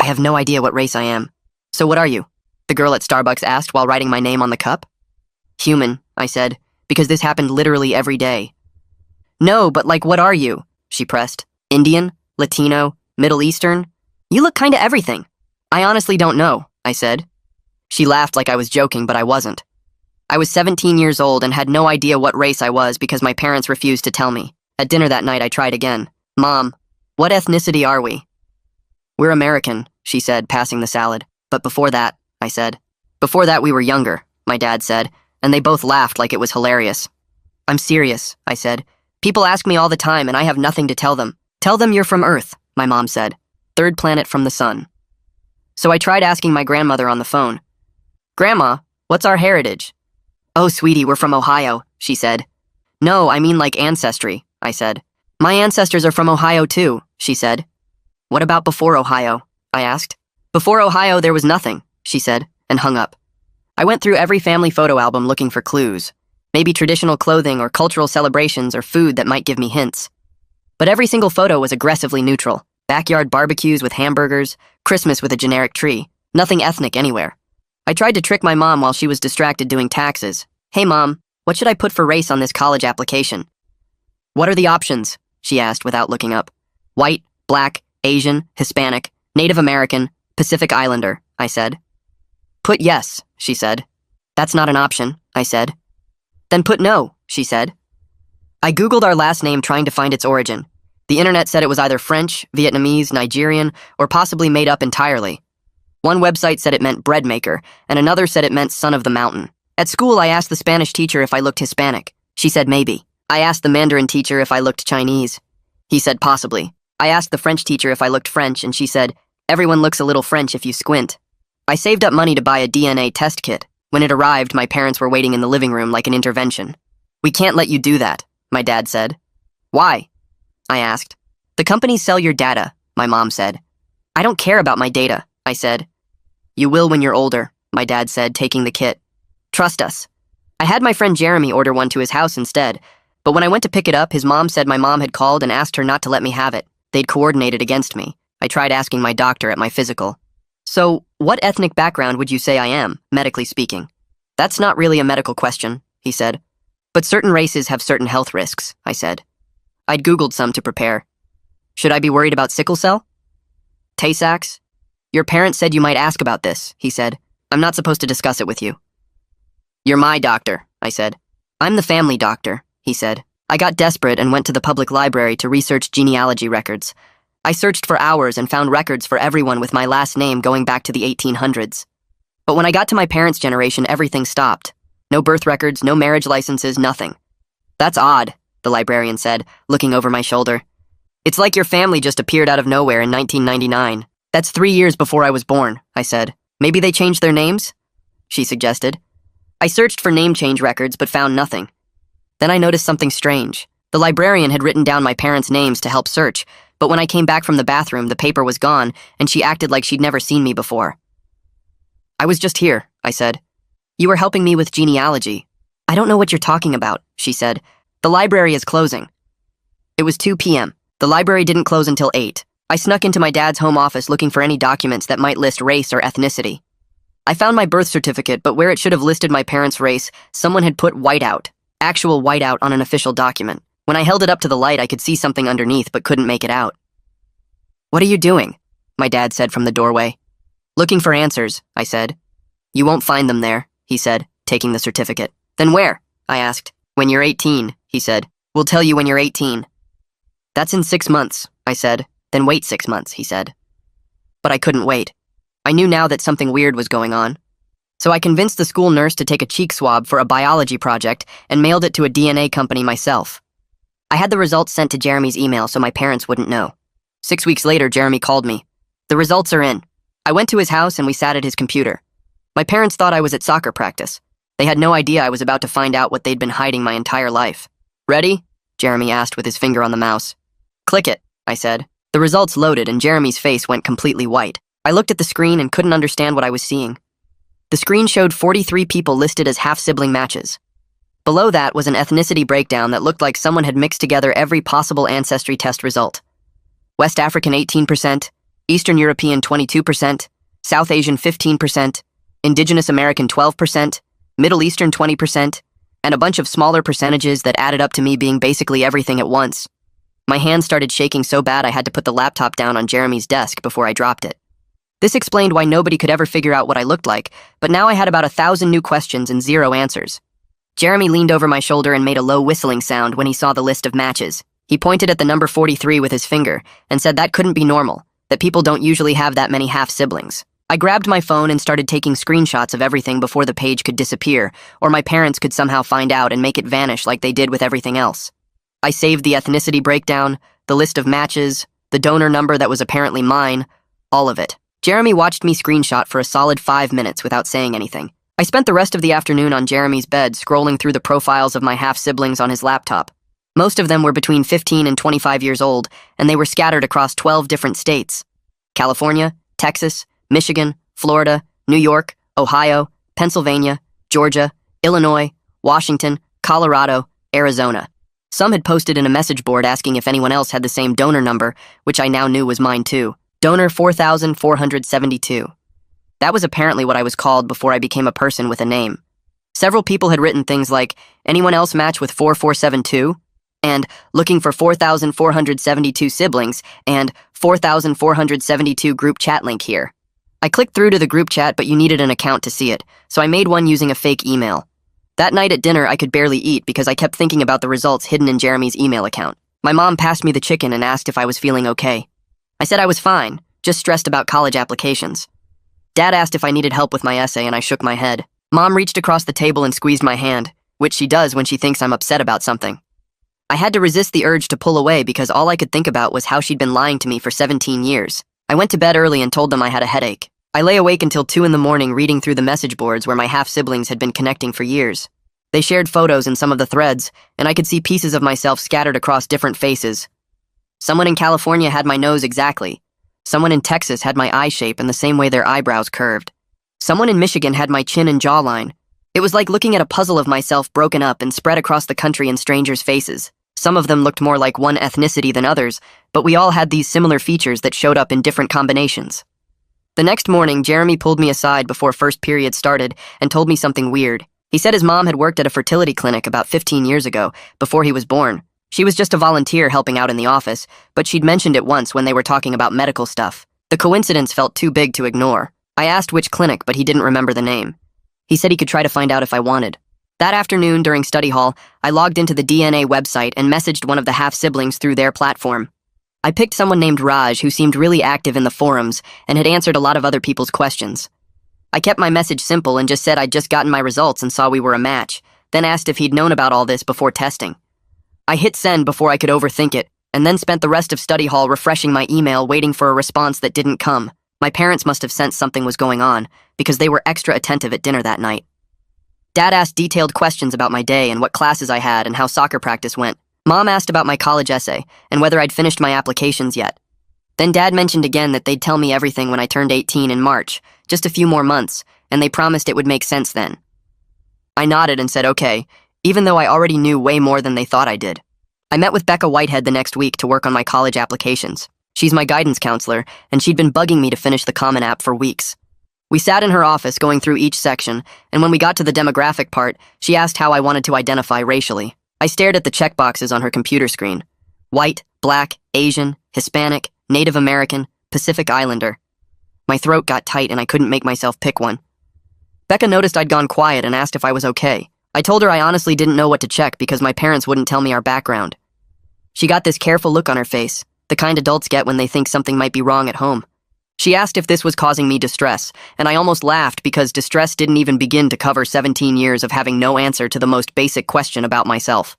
have no idea what race I am. So what are you? The girl at Starbucks asked while writing my name on the cup. Human, I said, because this happened literally every day. No, but like, what are you? She pressed. Indian? Latino? Middle Eastern? You look kinda everything. I honestly don't know, I said. She laughed like I was joking, but I wasn't. I was 17 years old and had no idea what race I was because my parents refused to tell me. At dinner that night, I tried again. Mom, what ethnicity are we? We're American, she said, passing the salad. But before that, I said. Before that, we were younger, my dad said, and they both laughed like it was hilarious. I'm serious, I said. People ask me all the time and I have nothing to tell them. Tell them you're from Earth, my mom said. Third planet from the sun. So I tried asking my grandmother on the phone. Grandma, what's our heritage? Oh, sweetie, we're from Ohio, she said. No, I mean like ancestry, I said. My ancestors are from Ohio too, she said. What about before Ohio? I asked. Before Ohio, there was nothing, she said, and hung up. I went through every family photo album looking for clues. Maybe traditional clothing or cultural celebrations or food that might give me hints. But every single photo was aggressively neutral. Backyard barbecues with hamburgers, Christmas with a generic tree. Nothing ethnic anywhere. I tried to trick my mom while she was distracted doing taxes. Hey mom, what should I put for race on this college application? What are the options? She asked without looking up. White, black, Asian, Hispanic, Native American, Pacific Islander, I said. Put yes, she said. That's not an option, I said. Then put no, she said. I Googled our last name trying to find its origin. The internet said it was either French, Vietnamese, Nigerian, or possibly made up entirely. One website said it meant bread maker, and another said it meant son of the mountain. At school, I asked the Spanish teacher if I looked Hispanic. She said maybe. I asked the Mandarin teacher if I looked Chinese. He said possibly. I asked the French teacher if I looked French, and she said, everyone looks a little French if you squint. I saved up money to buy a DNA test kit. When it arrived, my parents were waiting in the living room like an intervention. We can't let you do that, my dad said. Why? I asked. The companies sell your data, my mom said. I don't care about my data, I said. You will when you're older, my dad said, taking the kit. Trust us. I had my friend Jeremy order one to his house instead, but when I went to pick it up, his mom said my mom had called and asked her not to let me have it. They'd coordinated against me. I tried asking my doctor at my physical. So, what ethnic background would you say I am, medically speaking? That's not really a medical question, he said. But certain races have certain health risks, I said. I'd Googled some to prepare. Should I be worried about sickle cell? Tay-Sachs? Your parents said you might ask about this, he said. I'm not supposed to discuss it with you. You're my doctor, I said. I'm the family doctor, he said. I got desperate and went to the public library to research genealogy records. I searched for hours and found records for everyone with my last name going back to the 1800s. But when I got to my parents' generation, everything stopped. No birth records, no marriage licenses, nothing. That's odd, the librarian said, looking over my shoulder. It's like your family just appeared out of nowhere in 1999. That's 3 years before I was born, I said. Maybe they changed their names? She suggested. I searched for name change records but found nothing. Then I noticed something strange. The librarian had written down my parents' names to help search, but when I came back from the bathroom, the paper was gone, and she acted like she'd never seen me before. I was just here, I said. You were helping me with genealogy. I don't know what you're talking about, she said. The library is closing. It was 2 p.m. The library didn't close until 8. I snuck into my dad's home office looking for any documents that might list race or ethnicity. I found my birth certificate, but where it should have listed my parents' race, someone had put whiteout, actual whiteout on an official document. When I held it up to the light, I could see something underneath, but couldn't make it out. What are you doing? My dad said from the doorway. Looking for answers, I said. You won't find them there, he said, taking the certificate. Then where? I asked. When you're 18, he said. We'll tell you when you're 18. That's in 6 months, I said. Then wait 6 months, he said. But I couldn't wait. I knew now that something weird was going on. So I convinced the school nurse to take a cheek swab for a biology project and mailed it to a DNA company myself. I had the results sent to Jeremy's email so my parents wouldn't know. 6 weeks later, Jeremy called me. The results are in. I went to his house and we sat at his computer. My parents thought I was at soccer practice. They had no idea I was about to find out what they'd been hiding my entire life. Ready? Jeremy asked with his finger on the mouse. Click it, I said. The results loaded and Jeremy's face went completely white. I looked at the screen and couldn't understand what I was seeing. The screen showed 43 people listed as half-sibling matches. Below that was an ethnicity breakdown that looked like someone had mixed together every possible ancestry test result. West African 18%, Eastern European 22%, South Asian 15%, Indigenous American 12%, Middle Eastern 20%, and a bunch of smaller percentages that added up to me being basically everything at once. My hand started shaking so bad I had to put the laptop down on Jeremy's desk before I dropped it. This explained why nobody could ever figure out what I looked like, but now I had about 1,000 new questions and 0 answers. Jeremy leaned over my shoulder and made a low whistling sound when he saw the list of matches. He pointed at the number 43 with his finger and said that couldn't be normal, that people don't usually have that many half-siblings. I grabbed my phone and started taking screenshots of everything before the page could disappear, or my parents could somehow find out and make it vanish like they did with everything else. I saved the ethnicity breakdown, the list of matches, the donor number that was apparently mine, all of it. Jeremy watched me screenshot for a solid 5 minutes without saying anything. I spent the rest of the afternoon on Jeremy's bed scrolling through the profiles of my half-siblings on his laptop. Most of them were between 15 and 25 years old, and they were scattered across 12 different states: California, Texas, Michigan, Florida, New York, Ohio, Pennsylvania, Georgia, Illinois, Washington, Colorado, Arizona. Some had posted in a message board asking if anyone else had the same donor number, which I now knew was mine too. Donor 4,472. That was apparently what I was called before I became a person with a name. Several people had written things like, "Anyone else match with 4472?" and "Looking for 4,472 siblings," and "4,472 group chat link here." I clicked through to the group chat, but you needed an account to see it, so I made one using a fake email. That night at dinner, I could barely eat because I kept thinking about the results hidden in Jeremy's email account. My mom passed me the chicken and asked if I was feeling okay. I said I was fine, just stressed about college applications. Dad asked if I needed help with my essay, and I shook my head. Mom reached across the table and squeezed my hand, which she does when she thinks I'm upset about something. I had to resist the urge to pull away because all I could think about was how she'd been lying to me for 17 years. I went to bed early and told them I had a headache. I lay awake until 2 in the morning reading through the message boards where my half-siblings had been connecting for years. They shared photos in some of the threads, and I could see pieces of myself scattered across different faces. Someone in California had my nose exactly. Someone in Texas had my eye shape and the same way their eyebrows curved. Someone in Michigan had my chin and jawline. It was like looking at a puzzle of myself broken up and spread across the country in strangers' faces. Some of them looked more like one ethnicity than others, but we all had these similar features that showed up in different combinations. The next morning, Jeremy pulled me aside before first period started and told me something weird. He said his mom had worked at a fertility clinic about 15 years ago, before he was born. She was just a volunteer helping out in the office, but she'd mentioned it once when they were talking about medical stuff. The coincidence felt too big to ignore. I asked which clinic, but he didn't remember the name. He said he could try to find out if I wanted. That afternoon, during study hall, I logged into the DNA website and messaged one of the half-siblings through their platform. I picked someone named Raj who seemed really active in the forums and had answered a lot of other people's questions. I kept my message simple and just said I'd just gotten my results and saw we were a match, then asked if he'd known about all this before testing. I hit send before I could overthink it, and then spent the rest of study hall refreshing my email waiting for a response that didn't come. My parents must have sensed something was going on, because they were extra attentive at dinner that night. Dad asked detailed questions about my day and what classes I had and how soccer practice went. Mom asked about my college essay and whether I'd finished my applications yet. Then Dad mentioned again that they'd tell me everything when I turned 18 in March, just a few more months, and they promised it would make sense then. I nodded and said okay, even though I already knew way more than they thought I did. I met with Becca Whitehead the next week to work on my college applications. She's my guidance counselor, and she'd been bugging me to finish the Common App for weeks. We sat in her office going through each section, and when we got to the demographic part, she asked how I wanted to identify racially. I stared at the checkboxes on her computer screen. White, black, Asian, Hispanic, Native American, Pacific Islander. My throat got tight and I couldn't make myself pick one. Becca noticed I'd gone quiet and asked if I was okay. I told her I honestly didn't know what to check because my parents wouldn't tell me our background. She got this careful look on her face, the kind adults get when they think something might be wrong at home. She asked if this was causing me distress, and I almost laughed because distress didn't even begin to cover 17 years of having no answer to the most basic question about myself.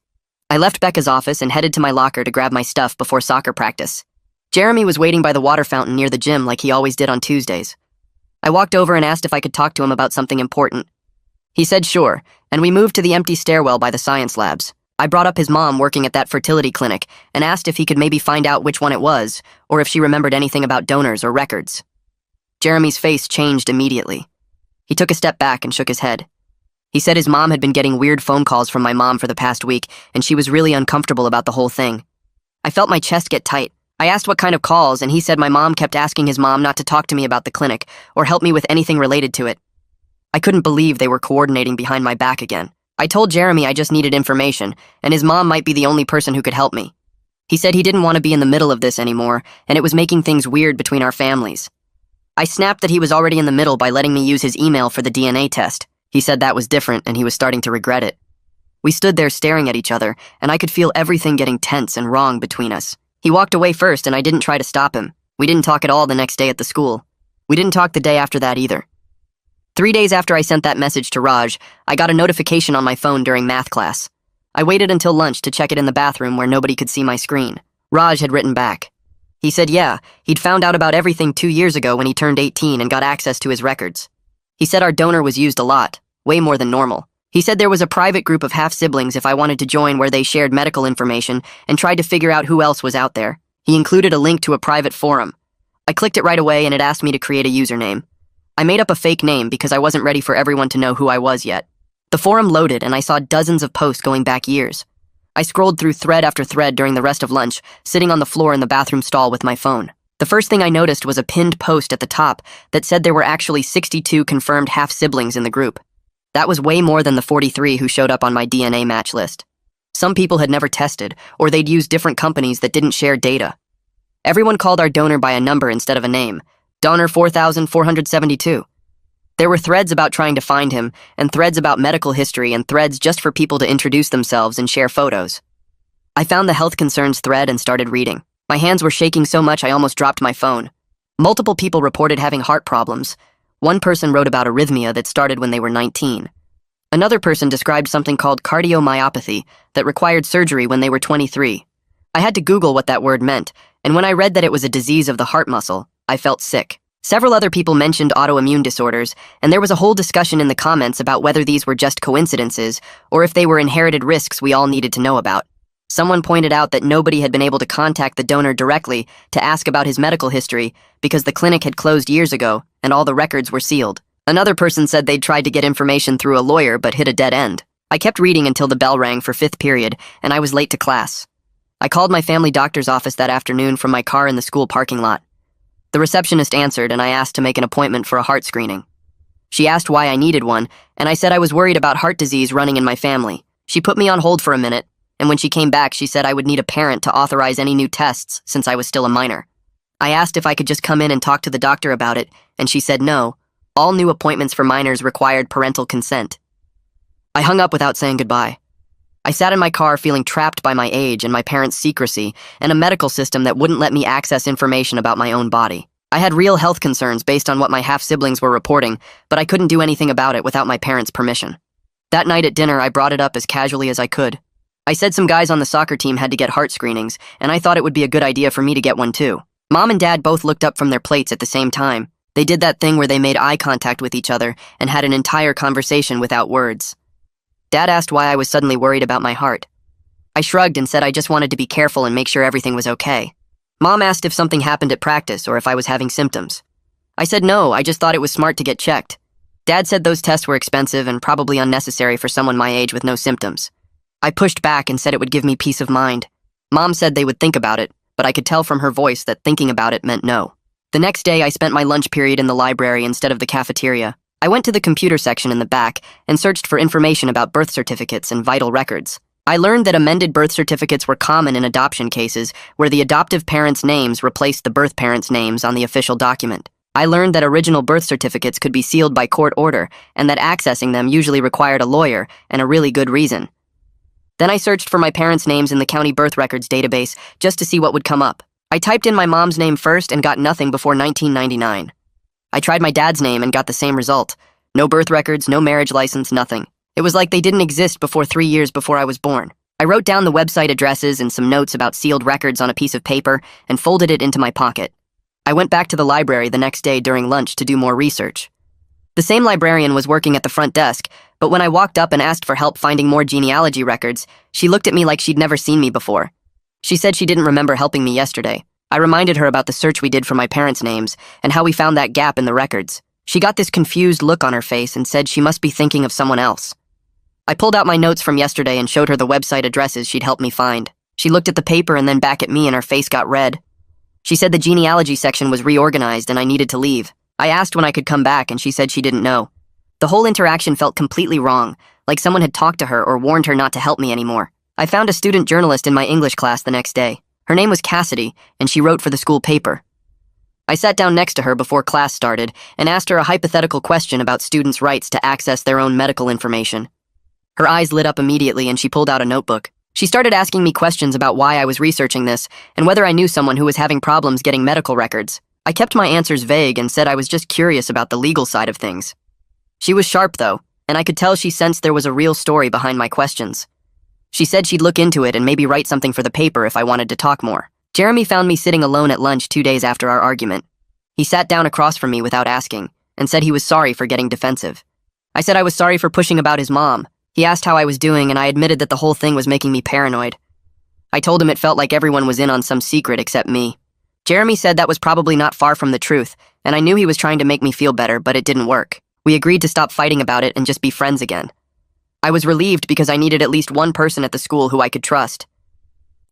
I left Becca's office and headed to my locker to grab my stuff before soccer practice. Jeremy was waiting by the water fountain near the gym like he always did on Tuesdays. I walked over and asked if I could talk to him about something important. He said sure, and we moved to the empty stairwell by the science labs. I brought up his mom working at that fertility clinic and asked if he could maybe find out which one it was, or if she remembered anything about donors or records. Jeremy's face changed immediately. He took a step back and shook his head. He said his mom had been getting weird phone calls from my mom for the past week, and she was really uncomfortable about the whole thing. I felt my chest get tight. I asked what kind of calls, and he said my mom kept asking his mom not to talk to me about the clinic or help me with anything related to it. I couldn't believe they were coordinating behind my back again. I told Jeremy I just needed information, and his mom might be the only person who could help me. He said he didn't want to be in the middle of this anymore, and it was making things weird between our families. I snapped that he was already in the middle by letting me use his email for the DNA test. He said that was different, and he was starting to regret it. We stood there staring at each other, and I could feel everything getting tense and wrong between us. He walked away first, and I didn't try to stop him. We didn't talk at all the next day at the school. We didn't talk the day after that either. 3 days after I sent that message to Raj, I got a notification on my phone during math class. I waited until lunch to check it in the bathroom where nobody could see my screen. Raj had written back. He said, yeah, he'd found out about everything 2 years ago when he turned 18 and got access to his records. He said our donor was used a lot, way more than normal. He said there was a private group of half-siblings if I wanted to join where they shared medical information and tried to figure out who else was out there. He included a link to a private forum. I clicked it right away and it asked me to create a username. I made up a fake name because I wasn't ready for everyone to know who I was yet. The forum loaded and I saw dozens of posts going back years. I scrolled through thread after thread during the rest of lunch, sitting on the floor in the bathroom stall with my phone. The first thing I noticed was a pinned post at the top that said there were actually 62 confirmed half-siblings in the group. That was way more than the 43 who showed up on my DNA match list. Some people had never tested, or they'd used different companies that didn't share data. Everyone called our donor by a number instead of a name. Donor 4472. There were threads about trying to find him, and threads about medical history, and threads just for people to introduce themselves and share photos. I found the health concerns thread and started reading. My hands were shaking so much I almost dropped my phone. Multiple people reported having heart problems. One person wrote about arrhythmia that started when they were 19. Another person described something called cardiomyopathy that required surgery when they were 23. I had to Google what that word meant, and when I read that it was a disease of the heart muscle, I felt sick. Several other people mentioned autoimmune disorders, and there was a whole discussion in the comments about whether these were just coincidences or if they were inherited risks we all needed to know about. Someone pointed out that nobody had been able to contact the donor directly to ask about his medical history because the clinic had closed years ago and all the records were sealed. Another person said they'd tried to get information through a lawyer but hit a dead end. I kept reading until the bell rang for 5th period, and I was late to class. I called my family doctor's office that afternoon from my car in the school parking lot. The receptionist answered, and I asked to make an appointment for a heart screening. She asked why I needed one, and I said I was worried about heart disease running in my family. She put me on hold for a minute, and when she came back, she said I would need a parent to authorize any new tests since I was still a minor. I asked if I could just come in and talk to the doctor about it, and she said no. All new appointments for minors required parental consent. I hung up without saying goodbye. I sat in my car feeling trapped by my age and my parents' secrecy and a medical system that wouldn't let me access information about my own body. I had real health concerns based on what my half-siblings were reporting, but I couldn't do anything about it without my parents' permission. That night at dinner, I brought it up as casually as I could. I said some guys on the soccer team had to get heart screenings, and I thought it would be a good idea for me to get one too. Mom and Dad both looked up from their plates at the same time. They did that thing where they made eye contact with each other and had an entire conversation without words. Dad asked why I was suddenly worried about my heart. I shrugged and said I just wanted to be careful and make sure everything was okay. Mom asked if something happened at practice or if I was having symptoms. I said no, I just thought it was smart to get checked. Dad said those tests were expensive and probably unnecessary for someone my age with no symptoms. I pushed back and said it would give me peace of mind. Mom said they would think about it, but I could tell from her voice that thinking about it meant no. The next day, I spent my lunch period in the library instead of the cafeteria. I went to the computer section in the back and searched for information about birth certificates and vital records. I learned that amended birth certificates were common in adoption cases where the adoptive parents' names replaced the birth parents' names on the official document. I learned that original birth certificates could be sealed by court order and that accessing them usually required a lawyer and a really good reason. Then I searched for my parents' names in the county birth records database just to see what would come up. I typed in my mom's name first and got nothing before 1999. I tried my dad's name and got the same result. No birth records, no marriage license, nothing. It was like they didn't exist before 3 years before I was born. I wrote down the website addresses and some notes about sealed records on a piece of paper and folded it into my pocket. I went back to the library the next day during lunch to do more research. The same librarian was working at the front desk, but when I walked up and asked for help finding more genealogy records, she looked at me like she'd never seen me before. She said she didn't remember helping me yesterday. I reminded her about the search we did for my parents' names and how we found that gap in the records. She got this confused look on her face and said she must be thinking of someone else. I pulled out my notes from yesterday and showed her the website addresses she'd helped me find. She looked at the paper and then back at me and her face got red. She said the genealogy section was reorganized and I needed to leave. I asked when I could come back and she said she didn't know. The whole interaction felt completely wrong, like someone had talked to her or warned her not to help me anymore. I found a student journalist in my English class the next day. Her name was Cassidy, and she wrote for the school paper. I sat down next to her before class started and asked her a hypothetical question about students' rights to access their own medical information. Her eyes lit up immediately and she pulled out a notebook. She started asking me questions about why I was researching this and whether I knew someone who was having problems getting medical records. I kept my answers vague and said I was just curious about the legal side of things. She was sharp, though, and I could tell she sensed there was a real story behind my questions. She said she'd look into it and maybe write something for the paper if I wanted to talk more. Jeremy found me sitting alone at lunch 2 days after our argument. He sat down across from me without asking and said he was sorry for getting defensive. I said I was sorry for pushing about his mom. He asked how I was doing and I admitted that the whole thing was making me paranoid. I told him it felt like everyone was in on some secret except me. Jeremy said that was probably not far from the truth, and I knew he was trying to make me feel better, but it didn't work. We agreed to stop fighting about it and just be friends again. I was relieved because I needed at least one person at the school who I could trust.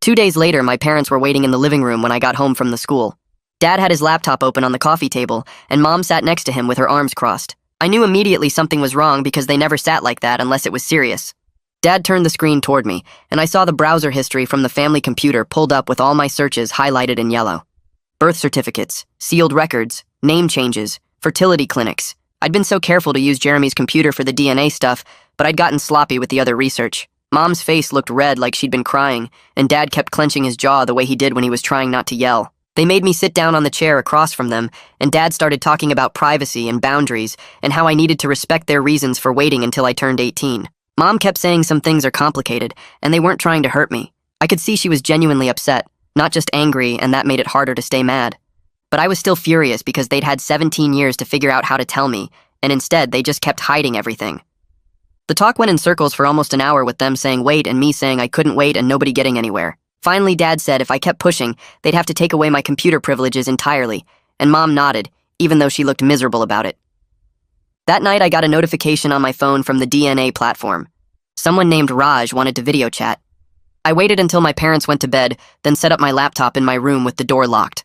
2 days later, my parents were waiting in the living room when I got home from the school. Dad had his laptop open on the coffee table, and Mom sat next to him with her arms crossed. I knew immediately something was wrong because they never sat like that unless it was serious. Dad turned the screen toward me, and I saw the browser history from the family computer pulled up with all my searches highlighted in yellow. Birth certificates, sealed records, name changes, fertility clinics. I'd been so careful to use Jeremy's computer for the DNA stuff, but I'd gotten sloppy with the other research. Mom's face looked red like she'd been crying, and Dad kept clenching his jaw the way he did when he was trying not to yell. They made me sit down on the chair across from them, and Dad started talking about privacy and boundaries and how I needed to respect their reasons for waiting until I turned 18. Mom kept saying some things are complicated, and they weren't trying to hurt me. I could see she was genuinely upset, not just angry, and that made it harder to stay mad. But I was still furious because they'd had 17 years to figure out how to tell me, and instead they just kept hiding everything. The talk went in circles for almost an hour with them saying wait and me saying I couldn't wait and nobody getting anywhere. Finally, Dad said if I kept pushing, they'd have to take away my computer privileges entirely, and Mom nodded, even though she looked miserable about it. That night I got a notification on my phone from the DNA platform. Someone named Raj wanted to video chat. I waited until my parents went to bed, then set up my laptop in my room with the door locked.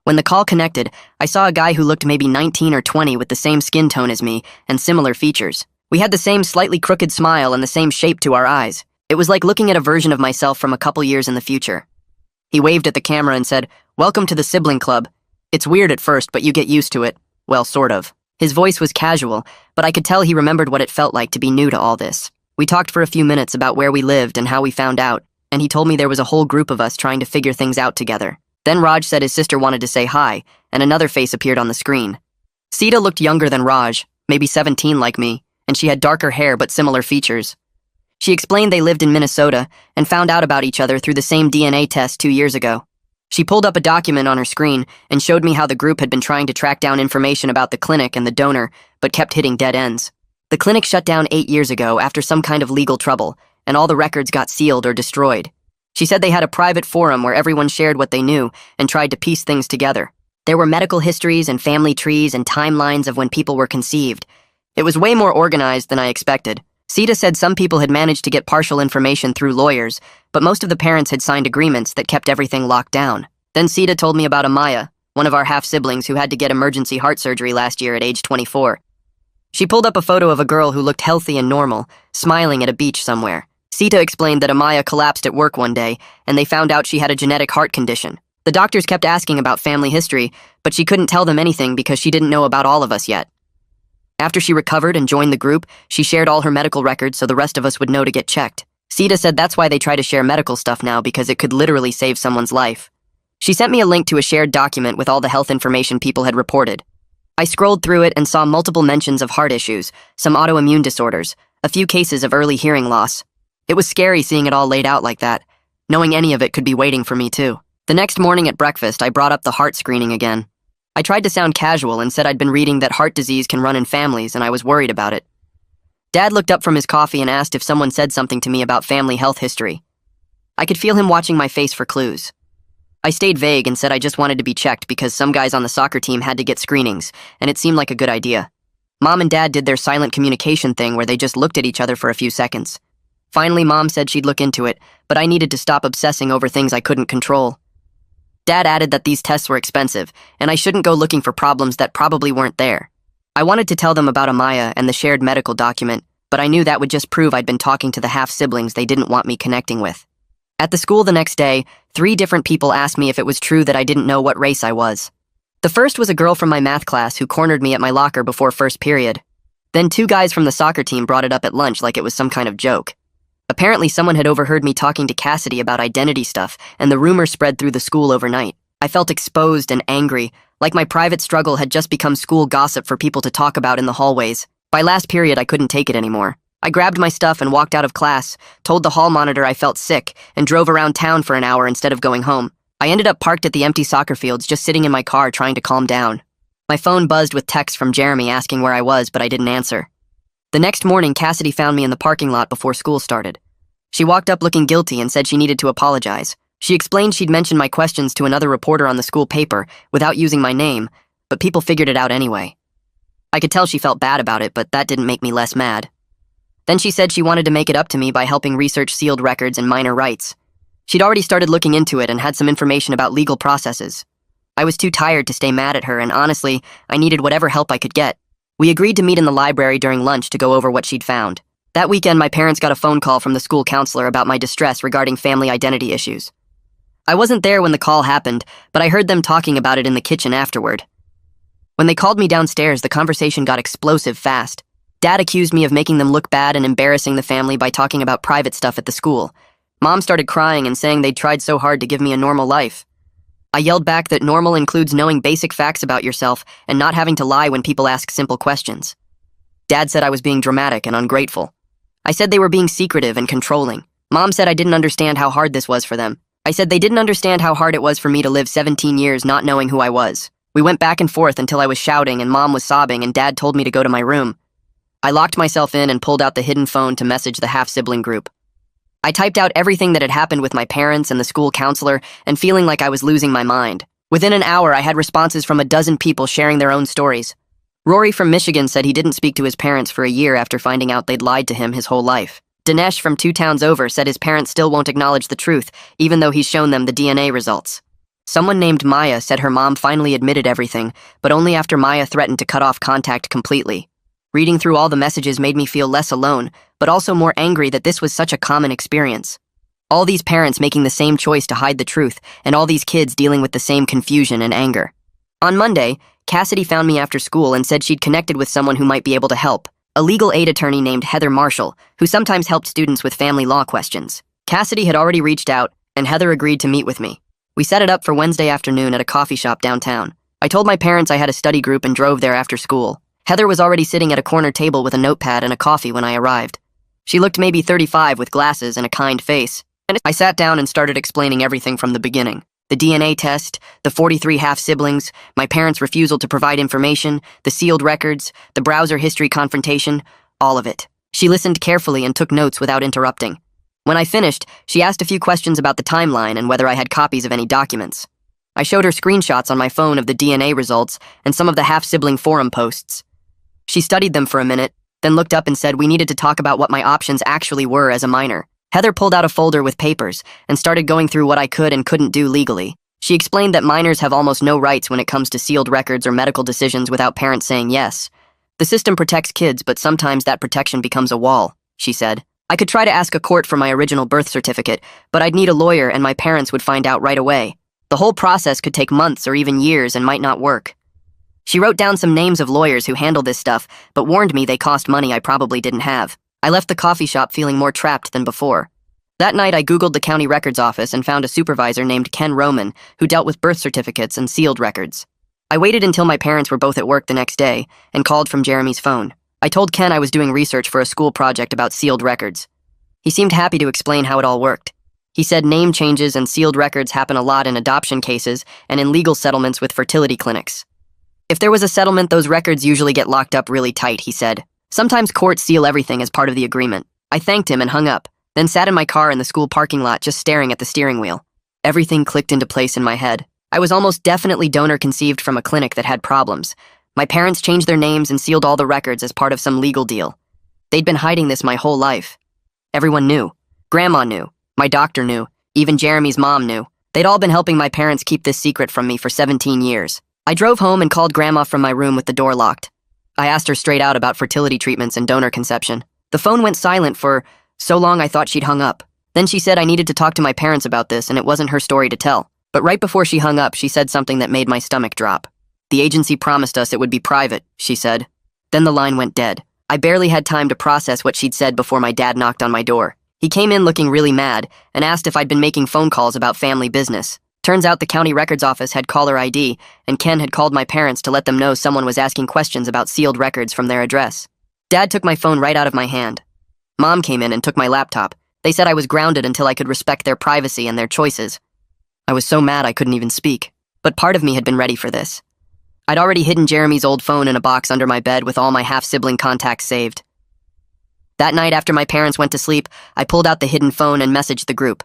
When the call connected, I saw a guy who looked maybe 19 or 20 with the same skin tone as me and similar features. We had the same slightly crooked smile and the same shape to our eyes. It was like looking at a version of myself from a couple years in the future. He waved at the camera and said, "Welcome to the sibling club. It's weird at first, but you get used to it. Well, sort of." His voice was casual, but I could tell he remembered what it felt like to be new to all this. We talked for a few minutes about where we lived and how we found out, and he told me there was a whole group of us trying to figure things out together. Then Raj said his sister wanted to say hi, and another face appeared on the screen. Sita looked younger than Raj, maybe 17 like me, and she had darker hair but similar features. She explained they lived in Minnesota and found out about each other through the same DNA test 2 years ago. She pulled up a document on her screen and showed me how the group had been trying to track down information about the clinic and the donor, but kept hitting dead ends. The clinic shut down 8 years ago after some kind of legal trouble, and all the records got sealed or destroyed. She said they had a private forum where everyone shared what they knew and tried to piece things together. There were medical histories and family trees and timelines of when people were conceived. It was way more organized than I expected. Sita said some people had managed to get partial information through lawyers, but most of the parents had signed agreements that kept everything locked down. Then Sita told me about Amaya, one of our half-siblings who had to get emergency heart surgery last year at age 24. She pulled up a photo of a girl who looked healthy and normal, smiling at a beach somewhere. Sita explained that Amaya collapsed at work one day, and they found out she had a genetic heart condition. The doctors kept asking about family history, but she couldn't tell them anything because she didn't know about all of us yet. After she recovered and joined the group, she shared all her medical records so the rest of us would know to get checked. Sita said that's why they try to share medical stuff now, because it could literally save someone's life. She sent me a link to a shared document with all the health information people had reported. I scrolled through it and saw multiple mentions of heart issues, some autoimmune disorders, a few cases of early hearing loss. It was scary seeing it all laid out like that. Knowing any of it could be waiting for me too. The next morning at breakfast, I brought up the heart screening again. I tried to sound casual and said I'd been reading that heart disease can run in families and I was worried about it. Dad looked up from his coffee and asked if someone said something to me about family health history. I could feel him watching my face for clues. I stayed vague and said I just wanted to be checked because some guys on the soccer team had to get screenings, and it seemed like a good idea. Mom and Dad did their silent communication thing where they just looked at each other for a few seconds. Finally, Mom said she'd look into it, but I needed to stop obsessing over things I couldn't control. Dad added that these tests were expensive, and I shouldn't go looking for problems that probably weren't there. I wanted to tell them about Amaya and the shared medical document, but I knew that would just prove I'd been talking to the half-siblings they didn't want me connecting with. At the school the next day, 3 different people asked me if it was true that I didn't know what race I was. The first was a girl from my math class who cornered me at my locker before first period. Then 2 guys from the soccer team brought it up at lunch like it was some kind of joke. Apparently someone had overheard me talking to Cassidy about identity stuff, and the rumor spread through the school overnight. I felt exposed and angry, like my private struggle had just become school gossip for people to talk about in the hallways. By last period, I couldn't take it anymore. I grabbed my stuff and walked out of class, told the hall monitor I felt sick, and drove around town for an hour instead of going home. I ended up parked at the empty soccer fields, just sitting in my car trying to calm down. My phone buzzed with texts from Jeremy asking where I was, but I didn't answer. The next morning, Cassidy found me in the parking lot before school started. She walked up looking guilty and said she needed to apologize. She explained she'd mentioned my questions to another reporter on the school paper without using my name, but people figured it out anyway. I could tell she felt bad about it, but that didn't make me less mad. Then she said she wanted to make it up to me by helping research sealed records and minor rights. She'd already started looking into it and had some information about legal processes. I was too tired to stay mad at her, and honestly, I needed whatever help I could get. We agreed to meet in the library during lunch to go over what she'd found. That weekend, my parents got a phone call from the school counselor about my distress regarding family identity issues. I wasn't there when the call happened, but I heard them talking about it in the kitchen afterward. When they called me downstairs, the conversation got explosive fast. Dad accused me of making them look bad and embarrassing the family by talking about private stuff at the school. Mom started crying and saying they'd tried so hard to give me a normal life. I yelled back that normal includes knowing basic facts about yourself and not having to lie when people ask simple questions. Dad said I was being dramatic and ungrateful. I said they were being secretive and controlling. Mom said I didn't understand how hard this was for them. I said they didn't understand how hard it was for me to live 17 years not knowing who I was. We went back and forth until I was shouting and Mom was sobbing and Dad told me to go to my room. I locked myself in and pulled out the hidden phone to message the half-sibling group. I typed out everything that had happened with my parents and the school counselor and feeling like I was losing my mind. Within an hour, I had responses from a dozen people sharing their own stories. Rory from Michigan said he didn't speak to his parents for a year after finding out they'd lied to him his whole life. Dinesh from 2 towns over said his parents still won't acknowledge the truth, even though he's shown them the DNA results. Someone named Maya said her mom finally admitted everything, but only after Maya threatened to cut off contact completely. Reading through all the messages made me feel less alone, but also more angry that this was such a common experience. All these parents making the same choice to hide the truth, and all these kids dealing with the same confusion and anger. On Monday, Cassidy found me after school and said she'd connected with someone who might be able to help. A legal aid attorney named Heather Marshall, who sometimes helped students with family law questions. Cassidy had already reached out, and Heather agreed to meet with me. We set it up for Wednesday afternoon at a coffee shop downtown. I told my parents I had a study group and drove there after school. Heather was already sitting at a corner table with a notepad and a coffee when I arrived. She looked maybe 35 with glasses and a kind face, and I sat down and started explaining everything from the beginning. The DNA test, the 43 half-siblings, my parents' refusal to provide information, the sealed records, the browser history confrontation, all of it. She listened carefully and took notes without interrupting. When I finished, she asked a few questions about the timeline and whether I had copies of any documents. I showed her screenshots on my phone of the DNA results and some of the half-sibling forum posts. She studied them for a minute, then looked up and said we needed to talk about what my options actually were as a minor. Heather pulled out a folder with papers and started going through what I could and couldn't do legally. She explained that minors have almost no rights when it comes to sealed records or medical decisions without parents saying yes. The system protects kids, but sometimes that protection becomes a wall, she said. I could try to ask a court for my original birth certificate, but I'd need a lawyer and my parents would find out right away. The whole process could take months or even years and might not work. She wrote down some names of lawyers who handle this stuff, but warned me they cost money I probably didn't have. I left the coffee shop feeling more trapped than before. That night, I Googled the county records office and found a supervisor named Ken Roman who dealt with birth certificates and sealed records. I waited until my parents were both at work the next day and called from Jeremy's phone. I told Ken I was doing research for a school project about sealed records. He seemed happy to explain how it all worked. He said name changes and sealed records happen a lot in adoption cases and in legal settlements with fertility clinics. If there was a settlement, those records usually get locked up really tight, he said. Sometimes courts seal everything as part of the agreement. I thanked him and hung up, then sat in my car in the school parking lot just staring at the steering wheel. Everything clicked into place in my head. I was almost definitely donor conceived from a clinic that had problems. My parents changed their names and sealed all the records as part of some legal deal. They'd been hiding this my whole life. Everyone knew. Grandma knew. My doctor knew. Even Jeremy's mom knew. They'd all been helping my parents keep this secret from me for 17 years. I drove home and called Grandma from my room with the door locked. I asked her straight out about fertility treatments and donor conception. The phone went silent for so long I thought she'd hung up. Then she said I needed to talk to my parents about this and it wasn't her story to tell. But right before she hung up, she said something that made my stomach drop. The agency promised us it would be private, she said. Then the line went dead. I barely had time to process what she'd said before my dad knocked on my door. He came in looking really mad and asked if I'd been making phone calls about family business. Turns out the county records office had caller ID, and Ken had called my parents to let them know someone was asking questions about sealed records from their address. Dad took my phone right out of my hand. Mom came in and took my laptop. They said I was grounded until I could respect their privacy and their choices. I was so mad I couldn't even speak. But part of me had been ready for this. I'd already hidden Jeremy's old phone in a box under my bed with all my half-sibling contacts saved. That night after my parents went to sleep, I pulled out the hidden phone and messaged the group.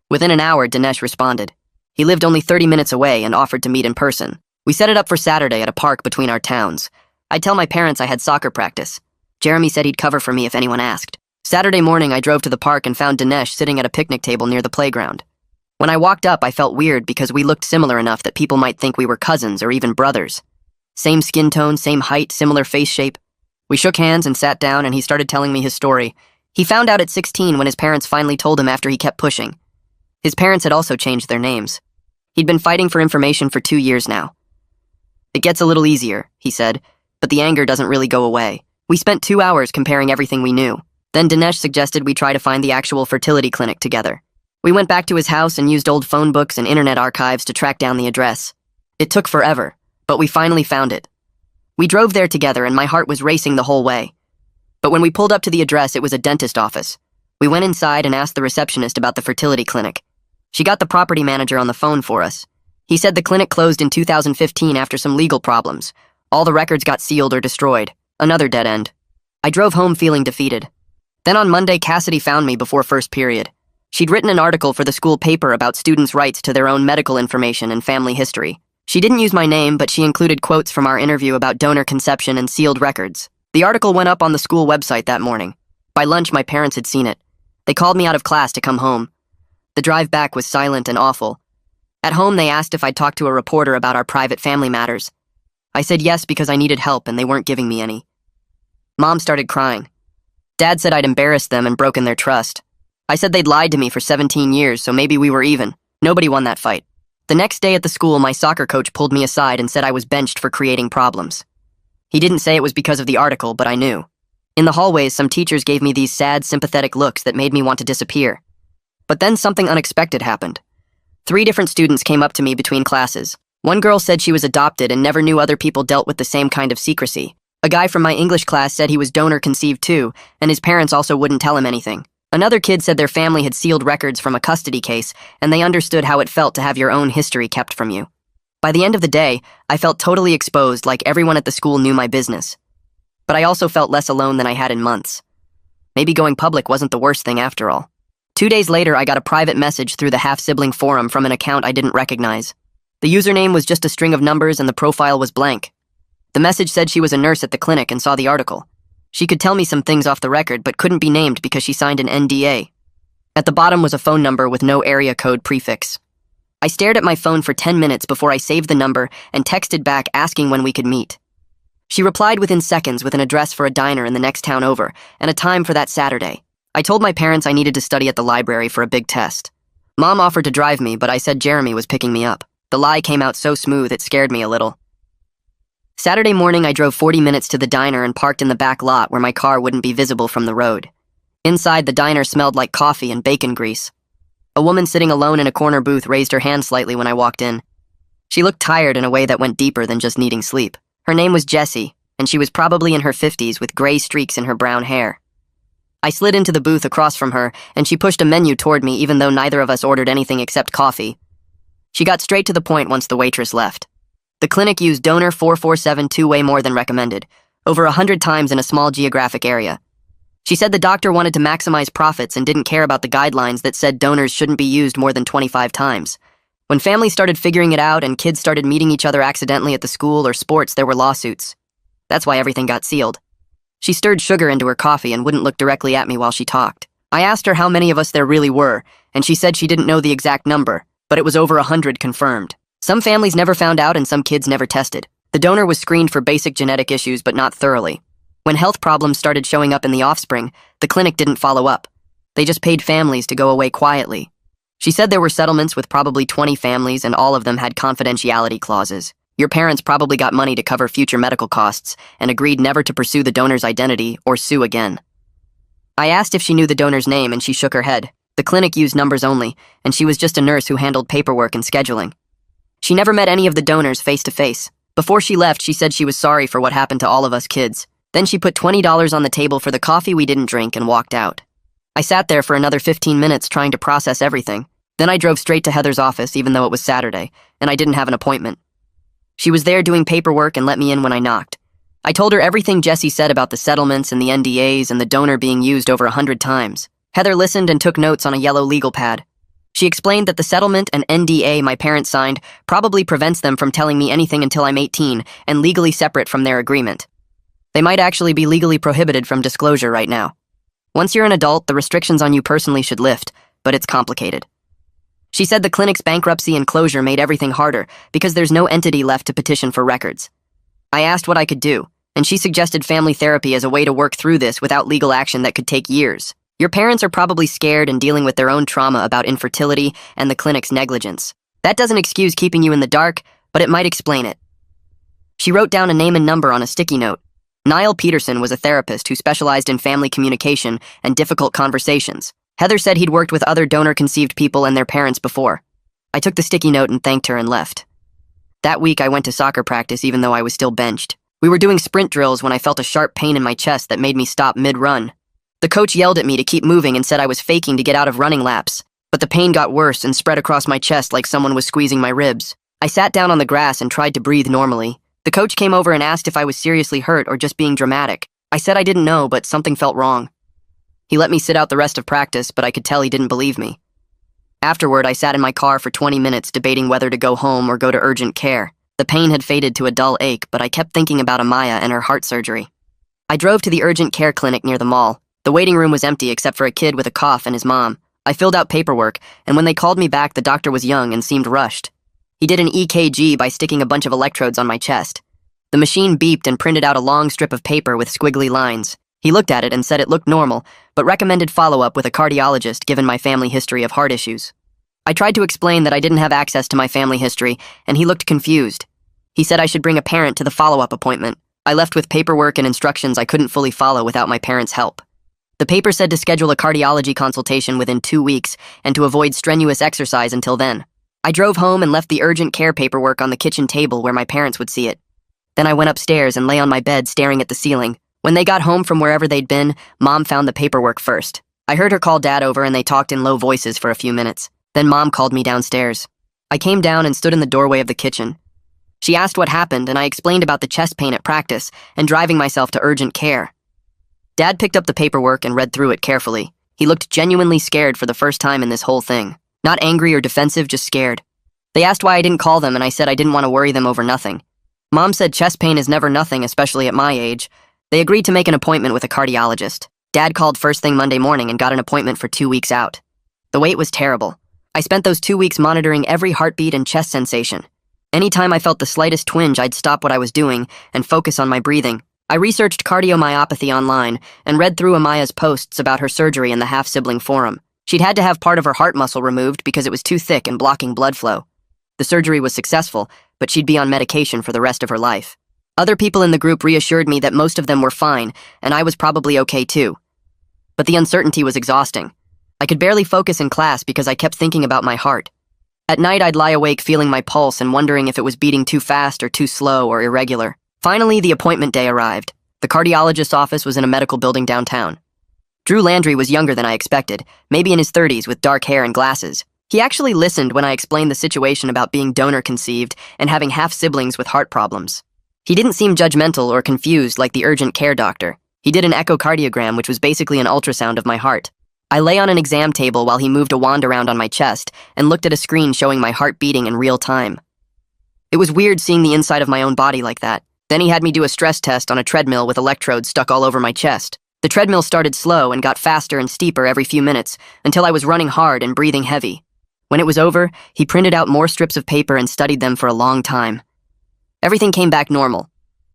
Within an hour, Dinesh responded. He lived only 30 minutes away and offered to meet in person. We set it up for Saturday at a park between our towns. I'd tell my parents I had soccer practice. Jeremy said he'd cover for me if anyone asked. Saturday morning, I drove to the park and found Dinesh sitting at a picnic table near the playground. When I walked up, I felt weird because we looked similar enough that people might think we were cousins or even brothers. Same skin tone, same height, similar face shape. We shook hands and sat down and he started telling me his story. He found out at 16 when his parents finally told him after he kept pushing. His parents had also changed their names. He'd been fighting for information for 2 years now. It gets a little easier, he said, but the anger doesn't really go away. We spent 2 hours comparing everything we knew. Then Dinesh suggested we try to find the actual fertility clinic together. We went back to his house and used old phone books and internet archives to track down the address. It took forever, but we finally found it. We drove there together and my heart was racing the whole way. But when we pulled up to the address, it was a dentist office. We went inside and asked the receptionist about the fertility clinic. She got the property manager on the phone for us. He said the clinic closed in 2015 after some legal problems. All the records got sealed or destroyed. Another dead end. I drove home feeling defeated. Then on Monday, Cassidy found me before first period. She'd written an article for the school paper about students' rights to their own medical information and family history. She didn't use my name, but she included quotes from our interview about donor conception and sealed records. The article went up on the school website that morning. By lunch, my parents had seen it. They called me out of class to come home. The drive back was silent and awful. At home, they asked if I'd talk to a reporter about our private family matters. I said yes because I needed help and they weren't giving me any. Mom started crying. Dad said I'd embarrassed them and broken their trust. I said they'd lied to me for 17 years, so maybe we were even. Nobody won that fight. The next day at the school, my soccer coach pulled me aside and said I was benched for creating problems. He didn't say it was because of the article, but I knew. In the hallways, some teachers gave me these sad, sympathetic looks that made me want to disappear. But then something unexpected happened. 3 different students came up to me between classes. One girl said she was adopted and never knew other people dealt with the same kind of secrecy. A guy from my English class said he was donor conceived too, and his parents also wouldn't tell him anything. Another kid said their family had sealed records from a custody case, and they understood how it felt to have your own history kept from you. By the end of the day, I felt totally exposed, like everyone at the school knew my business. But I also felt less alone than I had in months. Maybe going public wasn't the worst thing after all. 2 days later, I got a private message through the half-sibling forum from an account I didn't recognize. The username was just a string of numbers and the profile was blank. The message said she was a nurse at the clinic and saw the article. She could tell me some things off the record, but couldn't be named because she signed an NDA. At the bottom was a phone number with no area code prefix. I stared at my phone for 10 minutes before I saved the number and texted back asking when we could meet. She replied within seconds with an address for a diner in the next town over and a time for that Saturday. I told my parents I needed to study at the library for a big test. Mom offered to drive me, but I said Jeremy was picking me up. The lie came out so smooth it scared me a little. Saturday morning, I drove 40 minutes to the diner and parked in the back lot where my car wouldn't be visible from the road. Inside, the diner smelled like coffee and bacon grease. A woman sitting alone in a corner booth raised her hand slightly when I walked in. She looked tired in a way that went deeper than just needing sleep. Her name was Jessie, and she was probably in her 50s with gray streaks in her brown hair. I slid into the booth across from her, and she pushed a menu toward me even though neither of us ordered anything except coffee. She got straight to the point once the waitress left. The clinic used donor 4472 way more than recommended, over 100 times in a small geographic area. She said the doctor wanted to maximize profits and didn't care about the guidelines that said donors shouldn't be used more than 25 times. When families started figuring it out and kids started meeting each other accidentally at the school or sports, there were lawsuits. That's why everything got sealed. She stirred sugar into her coffee and wouldn't look directly at me while she talked. I asked her how many of us there really were, and she said she didn't know the exact number, but it was over 100 confirmed. Some families never found out and some kids never tested. The donor was screened for basic genetic issues, but not thoroughly. When health problems started showing up in the offspring, the clinic didn't follow up. They just paid families to go away quietly. She said there were settlements with probably 20 families and all of them had confidentiality clauses. Your parents probably got money to cover future medical costs and agreed never to pursue the donor's identity or sue again. I asked if she knew the donor's name and she shook her head. The clinic used numbers only, and she was just a nurse who handled paperwork and scheduling. She never met any of the donors face to face. Before she left, she said she was sorry for what happened to all of us kids. Then she put $20 on the table for the coffee we didn't drink and walked out. I sat there for another 15 minutes trying to process everything. Then I drove straight to Heather's office even though it was Saturday, and I didn't have an appointment. She was there doing paperwork and let me in when I knocked. I told her everything Jesse said about the settlements and the NDAs and the donor being used over 100 times. Heather listened and took notes on a yellow legal pad. She explained that the settlement and NDA my parents signed probably prevents them from telling me anything until I'm 18 and legally separate from their agreement. They might actually be legally prohibited from disclosure right now. Once you're an adult, the restrictions on you personally should lift, but it's complicated. She said the clinic's bankruptcy and closure made everything harder because there's no entity left to petition for records. I asked what I could do, and she suggested family therapy as a way to work through this without legal action that could take years. Your parents are probably scared and dealing with their own trauma about infertility and the clinic's negligence. That doesn't excuse keeping you in the dark, but it might explain it. She wrote down a name and number on a sticky note. Niall Peterson was a therapist who specialized in family communication and difficult conversations. Heather said he'd worked with other donor-conceived people and their parents before. I took the sticky note and thanked her and left. That week I went to soccer practice even though I was still benched. We were doing sprint drills when I felt a sharp pain in my chest that made me stop mid-run. The coach yelled at me to keep moving and said I was faking to get out of running laps, but the pain got worse and spread across my chest like someone was squeezing my ribs. I sat down on the grass and tried to breathe normally. The coach came over and asked if I was seriously hurt or just being dramatic. I said I didn't know, but something felt wrong. He let me sit out the rest of practice, but I could tell he didn't believe me. Afterward, I sat in my car for 20 minutes debating whether to go home or go to urgent care. The pain had faded to a dull ache, but I kept thinking about Amaya and her heart surgery. I drove to the urgent care clinic near the mall. The waiting room was empty except for a kid with a cough and his mom. I filled out paperwork, and when they called me back, the doctor was young and seemed rushed. He did an EKG by sticking a bunch of electrodes on my chest. The machine beeped and printed out a long strip of paper with squiggly lines. He looked at it and said it looked normal, but recommended follow-up with a cardiologist given my family history of heart issues. I tried to explain that I didn't have access to my family history, and he looked confused. He said I should bring a parent to the follow-up appointment. I left with paperwork and instructions I couldn't fully follow without my parents' help. The paper said to schedule a cardiology consultation within 2 weeks and to avoid strenuous exercise until then. I drove home and left the urgent care paperwork on the kitchen table where my parents would see it. Then I went upstairs and lay on my bed staring at the ceiling. When they got home from wherever they'd been, Mom found the paperwork first. I heard her call Dad over and they talked in low voices for a few minutes. Then Mom called me downstairs. I came down and stood in the doorway of the kitchen. She asked what happened and I explained about the chest pain at practice and driving myself to urgent care. Dad picked up the paperwork and read through it carefully. He looked genuinely scared for the first time in this whole thing. Not angry or defensive, just scared. They asked why I didn't call them and I said I didn't want to worry them over nothing. Mom said chest pain is never nothing, especially at my age. They agreed to make an appointment with a cardiologist. Dad called first thing Monday morning and got an appointment for 2 weeks out. The wait was terrible. I spent those 2 weeks monitoring every heartbeat and chest sensation. Anytime I felt the slightest twinge, I'd stop what I was doing and focus on my breathing. I researched cardiomyopathy online and read through Amaya's posts about her surgery in the half-sibling forum. She'd had to have part of her heart muscle removed because it was too thick and blocking blood flow. The surgery was successful, but she'd be on medication for the rest of her life. Other people in the group reassured me that most of them were fine, and I was probably okay too. But the uncertainty was exhausting. I could barely focus in class because I kept thinking about my heart. At night, I'd lie awake feeling my pulse and wondering if it was beating too fast or too slow or irregular. Finally, the appointment day arrived. The cardiologist's office was in a medical building downtown. Drew Landry was younger than I expected, maybe in his 30s with dark hair and glasses. He actually listened when I explained the situation about being donor-conceived and having half-siblings with heart problems. He didn't seem judgmental or confused like the urgent care doctor. He did an echocardiogram, which was basically an ultrasound of my heart. I lay on an exam table while he moved a wand around on my chest and looked at a screen showing my heart beating in real time. It was weird seeing the inside of my own body like that. Then he had me do a stress test on a treadmill with electrodes stuck all over my chest. The treadmill started slow and got faster and steeper every few minutes until I was running hard and breathing heavy. When it was over, he printed out more strips of paper and studied them for a long time. Everything came back normal.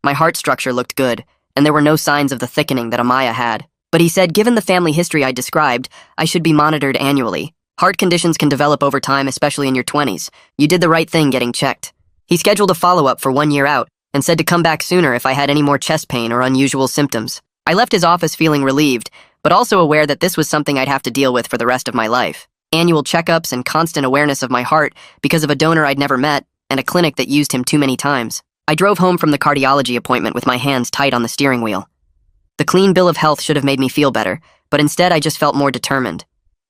My heart structure looked good, and there were no signs of the thickening that Amaya had. But he said, given the family history I described, I should be monitored annually. Heart conditions can develop over time, especially in your 20s. You did the right thing getting checked. He scheduled a follow-up for 1 year out and said to come back sooner if I had any more chest pain or unusual symptoms. I left his office feeling relieved, but also aware that this was something I'd have to deal with for the rest of my life. Annual checkups and constant awareness of my heart because of a donor I'd never met and a clinic that used him too many times. I drove home from the cardiology appointment with my hands tight on the steering wheel. The clean bill of health should have made me feel better, but instead I just felt more determined.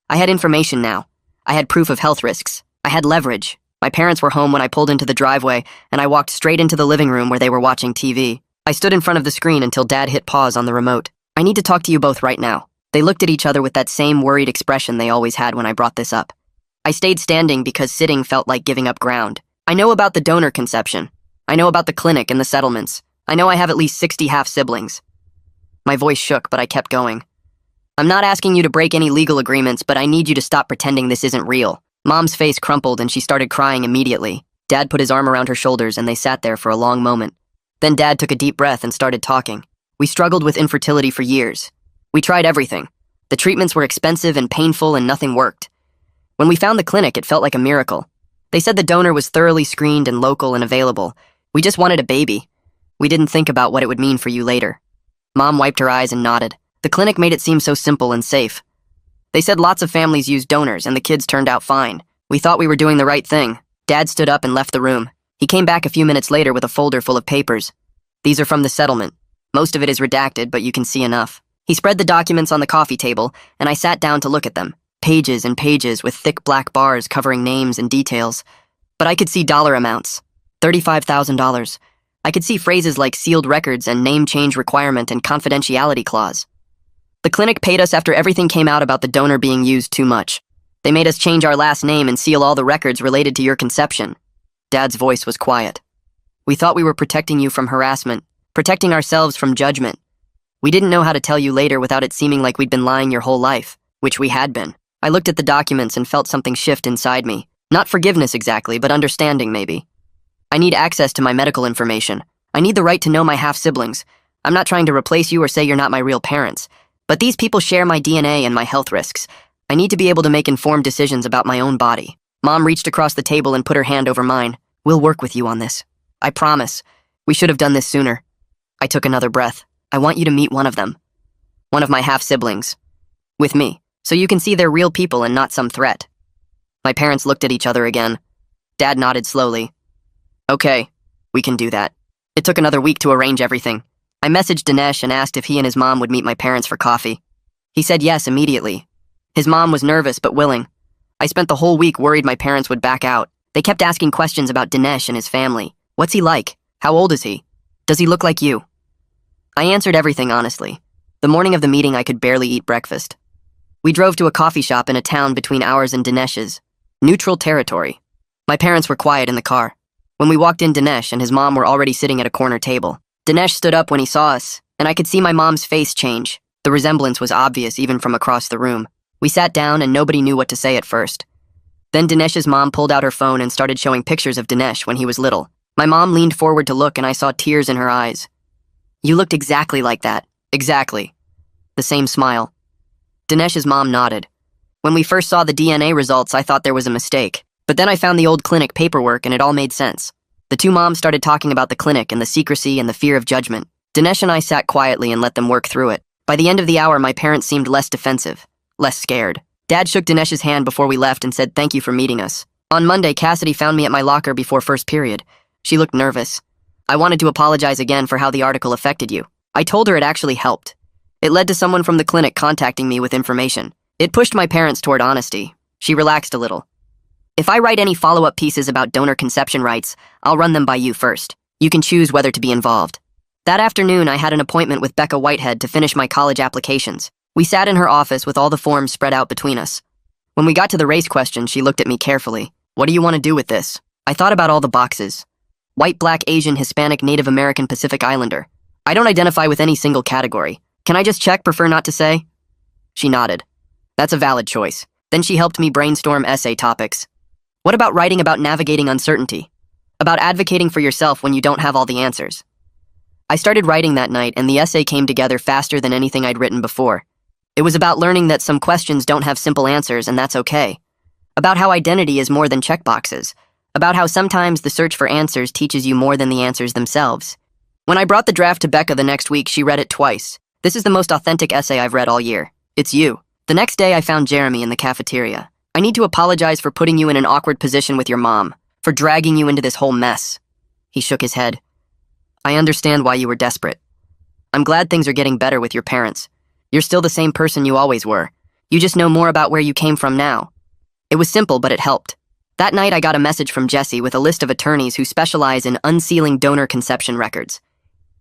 I had information now. I had proof of health risks. I had leverage. My parents were home when I pulled into the driveway, and I walked straight into the living room where they were watching TV. I stood in front of the screen until Dad hit pause on the remote. I need to talk to you both right now. They looked at each other with that same worried expression they always had when I brought this up. I stayed standing because sitting felt like giving up ground. I know about the donor conception. I know about the clinic and the settlements. I know I have at least 60 half-siblings. My voice shook, but I kept going. I'm not asking you to break any legal agreements, but I need you to stop pretending this isn't real. Mom's face crumpled and she started crying immediately. Dad put his arm around her shoulders and they sat there for a long moment. Then Dad took a deep breath and started talking. We struggled with infertility for years. We tried everything. The treatments were expensive and painful and nothing worked. When we found the clinic, it felt like a miracle. They said the donor was thoroughly screened and local and available. We just wanted a baby. We didn't think about what it would mean for you later. Mom wiped her eyes and nodded. The clinic made it seem so simple and safe. They said lots of families use donors and the kids turned out fine. We thought we were doing the right thing. Dad stood up and left the room. He came back a few minutes later with a folder full of papers. These are from the settlement. Most of it is redacted, but you can see enough. He spread the documents on the coffee table, and I sat down to look at them. Pages and pages with thick black bars covering names and details. But I could see dollar amounts. $35,000. I could see phrases like sealed records and name change requirement and confidentiality clause. The clinic paid us after everything came out about the donor being used too much. They made us change our last name and seal all the records related to your conception. Dad's voice was quiet. We thought we were protecting you from harassment, protecting ourselves from judgment. We didn't know how to tell you later without it seeming like we'd been lying your whole life, which we had been. I looked at the documents and felt something shift inside me. Not forgiveness exactly, but understanding maybe. I need access to my medical information. I need the right to know my half-siblings. I'm not trying to replace you or say you're not my real parents, but these people share my DNA and my health risks. I need to be able to make informed decisions about my own body. Mom reached across the table and put her hand over mine. We'll work with you on this. I promise. We should have done this sooner. I took another breath. I want you to meet one of them. One of my half-siblings. With me, so you can see they're real people and not some threat. My parents looked at each other again. Dad nodded slowly. Okay, we can do that. It took another week to arrange everything. I messaged Dinesh and asked if he and his mom would meet my parents for coffee. He said yes immediately. His mom was nervous but willing. I spent the whole week worried my parents would back out. They kept asking questions about Dinesh and his family. What's he like? How old is he? Does he look like you? I answered everything honestly. The morning of the meeting, I could barely eat breakfast. We drove to a coffee shop in a town between ours and Dinesh's. Neutral territory. My parents were quiet in the car. When we walked in, Dinesh and his mom were already sitting at a corner table. Dinesh stood up when he saw us, and I could see my mom's face change. The resemblance was obvious even from across the room. We sat down and nobody knew what to say at first. Then Dinesh's mom pulled out her phone and started showing pictures of Dinesh when he was little. My mom leaned forward to look and I saw tears in her eyes. You looked exactly like that. Exactly. The same smile. Dinesh's mom nodded. When we first saw the DNA results, I thought there was a mistake. But then I found the old clinic paperwork and it all made sense. The two moms started talking about the clinic and the secrecy and the fear of judgment. Dinesh and I sat quietly and let them work through it. By the end of the hour, my parents seemed less defensive, less scared. Dad shook Dinesh's hand before we left and said thank you for meeting us. On Monday, Cassidy found me at my locker before first period. She looked nervous. I wanted to apologize again for how the article affected you. I told her it actually helped. It led to someone from the clinic contacting me with information. It pushed my parents toward honesty. She relaxed a little. If I write any follow-up pieces about donor conception rights, I'll run them by you first. You can choose whether to be involved. That afternoon, I had an appointment with Becca Whitehead to finish my college applications. We sat in her office with all the forms spread out between us. When we got to the race question, she looked at me carefully. What do you want to do with this? I thought about all the boxes. White, black, Asian, Hispanic, Native American, Pacific Islander. I don't identify with any single category. Can I just check, prefer not to say? She nodded. That's a valid choice. Then she helped me brainstorm essay topics. What about writing about navigating uncertainty? About advocating for yourself when you don't have all the answers? I started writing that night, and the essay came together faster than anything I'd written before. It was about learning that some questions don't have simple answers, and that's okay. About how identity is more than checkboxes. About how sometimes the search for answers teaches you more than the answers themselves. When I brought the draft to Becca the next week, she read it twice. This is the most authentic essay I've read all year. It's you. The next day, I found Jeremy in the cafeteria. I need to apologize for putting you in an awkward position with your mom, for dragging you into this whole mess. He shook his head. I understand why you were desperate. I'm glad things are getting better with your parents. You're still the same person you always were. You just know more about where you came from now. It was simple, but it helped. That night, I got a message from Jesse with a list of attorneys who specialize in unsealing donor conception records.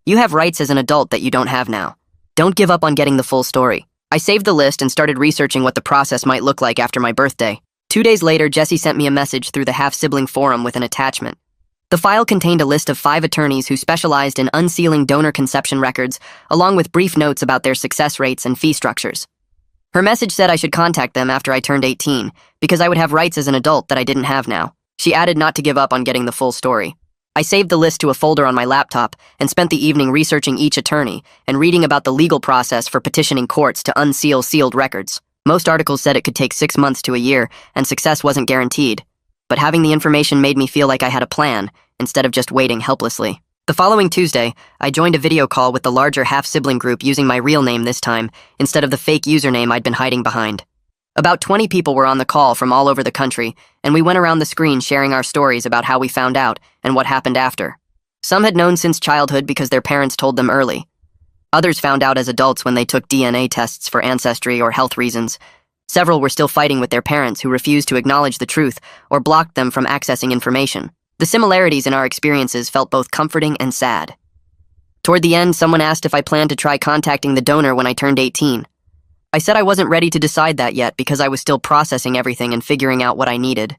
You have rights as an adult that you don't have now. Don't give up on getting the full story. I saved the list and started researching what the process might look like after my birthday. 2 days later, Jesse sent me a message through the half-sibling forum with an attachment. The file contained a list of 5 attorneys who specialized in unsealing donor conception records, along with brief notes about their success rates and fee structures. Her message said I should contact them after I turned 18, because I would have rights as an adult that I didn't have now. She added not to give up on getting the full story. I saved the list to a folder on my laptop and spent the evening researching each attorney and reading about the legal process for petitioning courts to unseal sealed records. Most articles said it could take 6 months to a year, and success wasn't guaranteed. But having the information made me feel like I had a plan, instead of just waiting helplessly. The following Tuesday, I joined a video call with the larger half-sibling group using my real name this time, instead of the fake username I'd been hiding behind. About 20 people were on the call from all over the country, and we went around the screen sharing our stories about how we found out and what happened after. Some had known since childhood because their parents told them early. Others found out as adults when they took DNA tests for ancestry or health reasons. Several were still fighting with their parents who refused to acknowledge the truth or blocked them from accessing information. The similarities in our experiences felt both comforting and sad. Toward the end, someone asked if I planned to try contacting the donor when I turned 18. I said I wasn't ready to decide that yet because I was still processing everything and figuring out what I needed.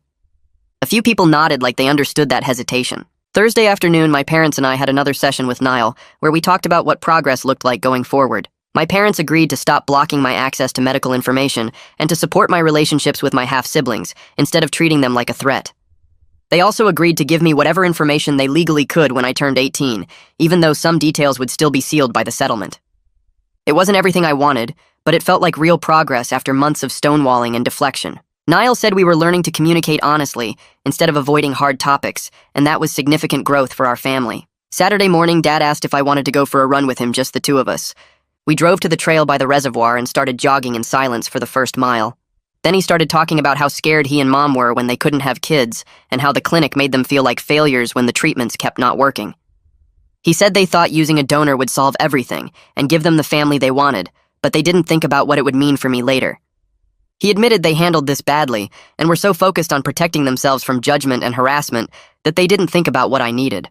A few people nodded like they understood that hesitation. Thursday afternoon, my parents and I had another session with Niall, where we talked about what progress looked like going forward. My parents agreed to stop blocking my access to medical information and to support my relationships with my half-siblings, instead of treating them like a threat. They also agreed to give me whatever information they legally could when I turned 18, even though some details would still be sealed by the settlement. It wasn't everything I wanted, but it felt like real progress after months of stonewalling and deflection. Niall said we were learning to communicate honestly instead of avoiding hard topics, and that was significant growth for our family. Saturday morning, Dad asked if I wanted to go for a run with him, just the two of us. We drove to the trail by the reservoir and started jogging in silence for the first mile. Then he started talking about how scared he and Mom were when they couldn't have kids, and how the clinic made them feel like failures when the treatments kept not working. He said they thought using a donor would solve everything and give them the family they wanted, but they didn't think about what it would mean for me later. He admitted they handled this badly and were so focused on protecting themselves from judgment and harassment that they didn't think about what I needed.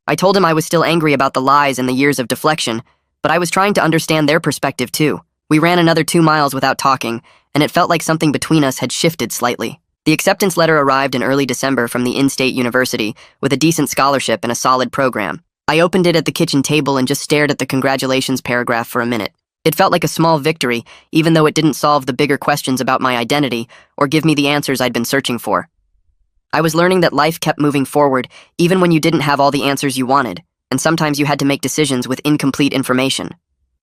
I told him I was still angry about the lies and the years of deflection, but I was trying to understand their perspective too. We ran another 2 miles without talking, and it felt like something between us had shifted slightly. The acceptance letter arrived in early December from the in-state university with a decent scholarship and a solid program. I opened it at the kitchen table and just stared at the congratulations paragraph for a minute. It felt like a small victory, even though it didn't solve the bigger questions about my identity or give me the answers I'd been searching for. I was learning that life kept moving forward even when you didn't have all the answers you wanted, and sometimes you had to make decisions with incomplete information.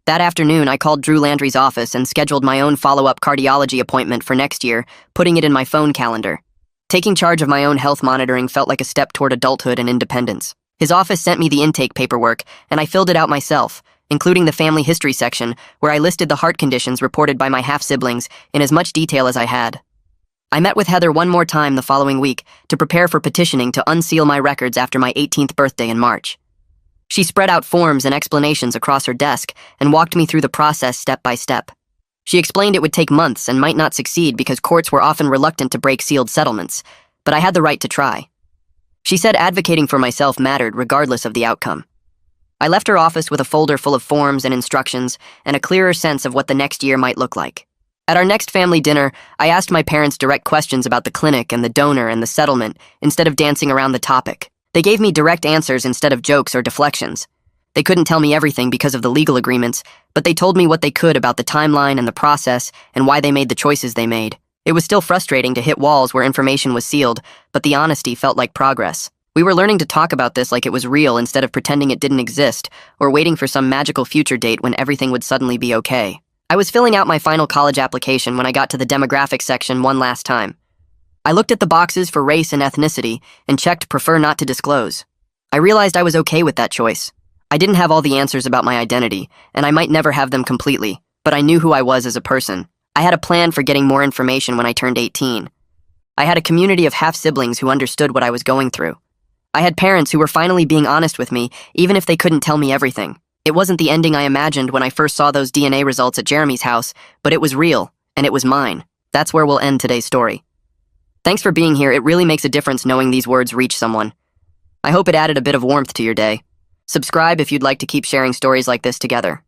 That afternoon, I called Drew Landry's office and scheduled my own follow-up cardiology appointment for next year, putting it in my phone calendar. Taking charge of my own health monitoring felt like a step toward adulthood and independence. His office sent me the intake paperwork, and I filled it out myself, including the family history section, where I listed the heart conditions reported by my half-siblings in as much detail as I had. I met with Heather one more time the following week to prepare for petitioning to unseal my records after my 18th birthday in March. She spread out forms and explanations across her desk and walked me through the process step by step. She explained it would take months and might not succeed because courts were often reluctant to break sealed settlements, but I had the right to try. She said advocating for myself mattered regardless of the outcome. I left her office with a folder full of forms and instructions and a clearer sense of what the next year might look like. At our next family dinner, I asked my parents direct questions about the clinic and the donor and the settlement instead of dancing around the topic. They gave me direct answers instead of jokes or deflections. They couldn't tell me everything because of the legal agreements, but they told me what they could about the timeline and the process and why they made the choices they made. It was still frustrating to hit walls where information was sealed, but the honesty felt like progress. We were learning to talk about this like it was real instead of pretending it didn't exist, or waiting for some magical future date when everything would suddenly be okay. I was filling out my final college application when I got to the demographics section one last time. I looked at the boxes for race and ethnicity and checked prefer not to disclose. I realized I was okay with that choice. I didn't have all the answers about my identity, and I might never have them completely, but I knew who I was as a person. I had a plan for getting more information when I turned 18. I had a community of half-siblings who understood what I was going through. I had parents who were finally being honest with me, even if they couldn't tell me everything. It wasn't the ending I imagined when I first saw those DNA results at Jeremy's house, but it was real, and it was mine. That's where we'll end today's story. Thanks for being here. It really makes a difference knowing these words reach someone. I hope it added a bit of warmth to your day. Subscribe if you'd like to keep sharing stories like this together.